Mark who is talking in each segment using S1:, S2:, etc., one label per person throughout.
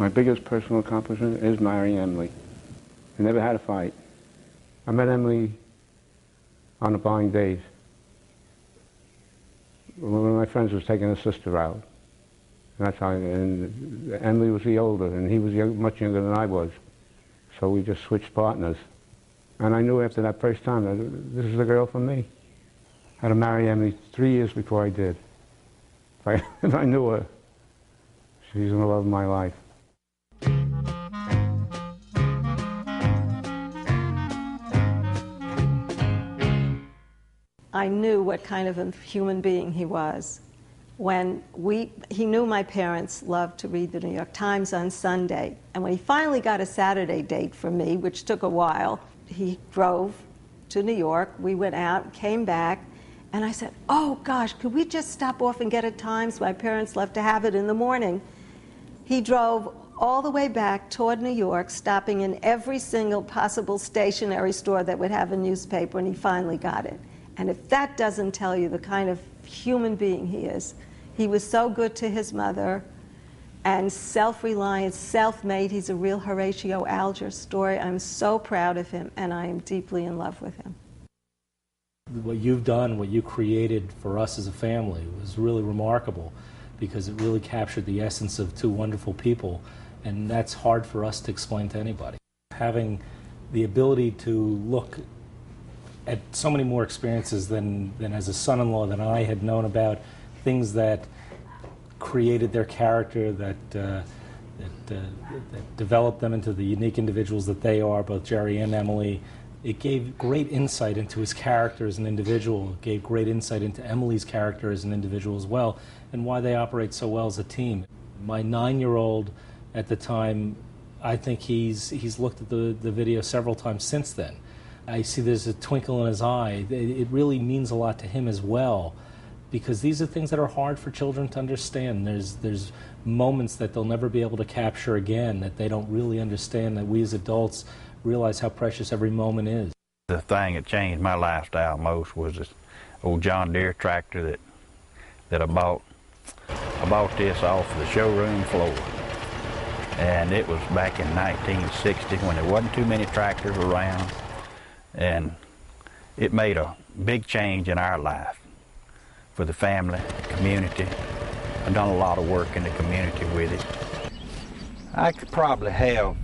S1: My biggest personal accomplishment is marrying Emily. I never had a fight. I met Emily on a blind date. One of my friends was taking his sister out. And that's how, and Emily was the older, and he was much younger than I was. So we just switched partners. And I knew after that first time that this is the girl for me. I had to marry Emily 3 years before I did. If I knew her, she's the love of my life.
S2: I knew what kind of a human being he was. He knew my parents loved to read the New York Times on Sunday, and when he finally got a Saturday date for me, which took a while, he drove to New York, we went out, came back, and I said, oh gosh, could we just stop off and get a Times? My parents love to have it in the morning. He drove all the way back toward New York, stopping in every single possible stationery store that would have a newspaper, and he finally got it. And if that doesn't tell you the kind of human being he is, he was so good to his mother and self-reliant, self-made. He's a real Horatio Alger story. I'm so proud of him, and I am deeply in love with him.
S3: What you've done, what you created for us as a family was really remarkable because it really captured the essence of two wonderful people, and that's hard for us to explain to anybody. Having the ability to look at so many more experiences than as a son-in-law than I had known about, things that created their character, that developed them into the unique individuals that they are, both Jerry and Emily. It gave great insight into his character as an individual. It gave great insight into Emily's character as an individual as well, and why they operate so well as a team. My 9-year-old at the time, I think he's looked at the video several times since then. I see there's a twinkle in his eye. It really means a lot to him as well, because these are things that are hard for children to understand. There's moments that they'll never be able to capture again, that they don't really understand, that we as adults realize how precious every moment is.
S4: The thing that changed my lifestyle most was this old John Deere tractor that I bought. I bought this off the showroom floor, and it was back in 1960 when there wasn't too many tractors around, and it made a big change in our life for the family, community. I've done a lot of work in the community with it. I could probably have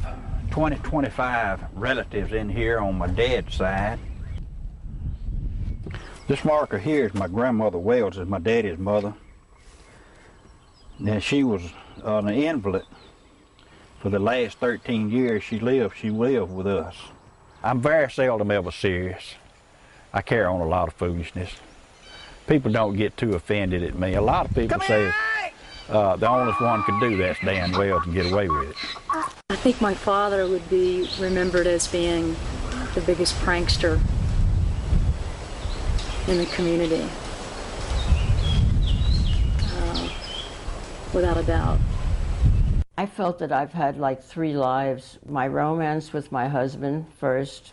S4: 20, 25 relatives in here on my dad's side. This marker here is my grandmother Wells, is my daddy's mother. Now she was an invalid for the last 13 years she lived with us. I'm very seldom ever serious. I carry on a lot of foolishness. People don't get too offended at me. A lot of people say the only one could do that's Dan Wells and get away with it.
S5: I think my father would be remembered as being the biggest prankster in the community, without a doubt.
S6: I felt that I've had like 3 lives. My romance with my husband first,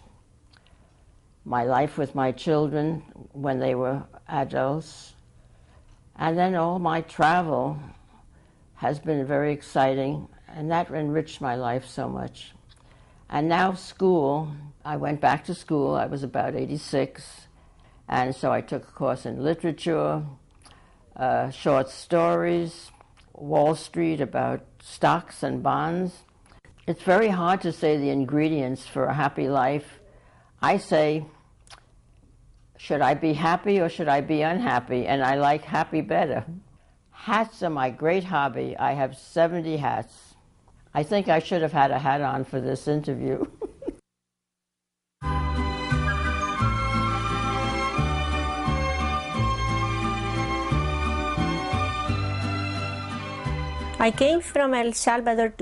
S6: my life with my children when they were adults, and then all my travel has been very exciting, and that enriched my life so much. And now school, I went back to school, I was about 86, and so I took a course in literature, short stories, Wall Street, about stocks and bonds. It's very hard to say the ingredients for a happy life. I say, should I be happy or should I be unhappy? And I like happy better. Hats are my great hobby. I have 70 hats. I think I should have had a hat on for this interview.
S7: I came from El Salvador to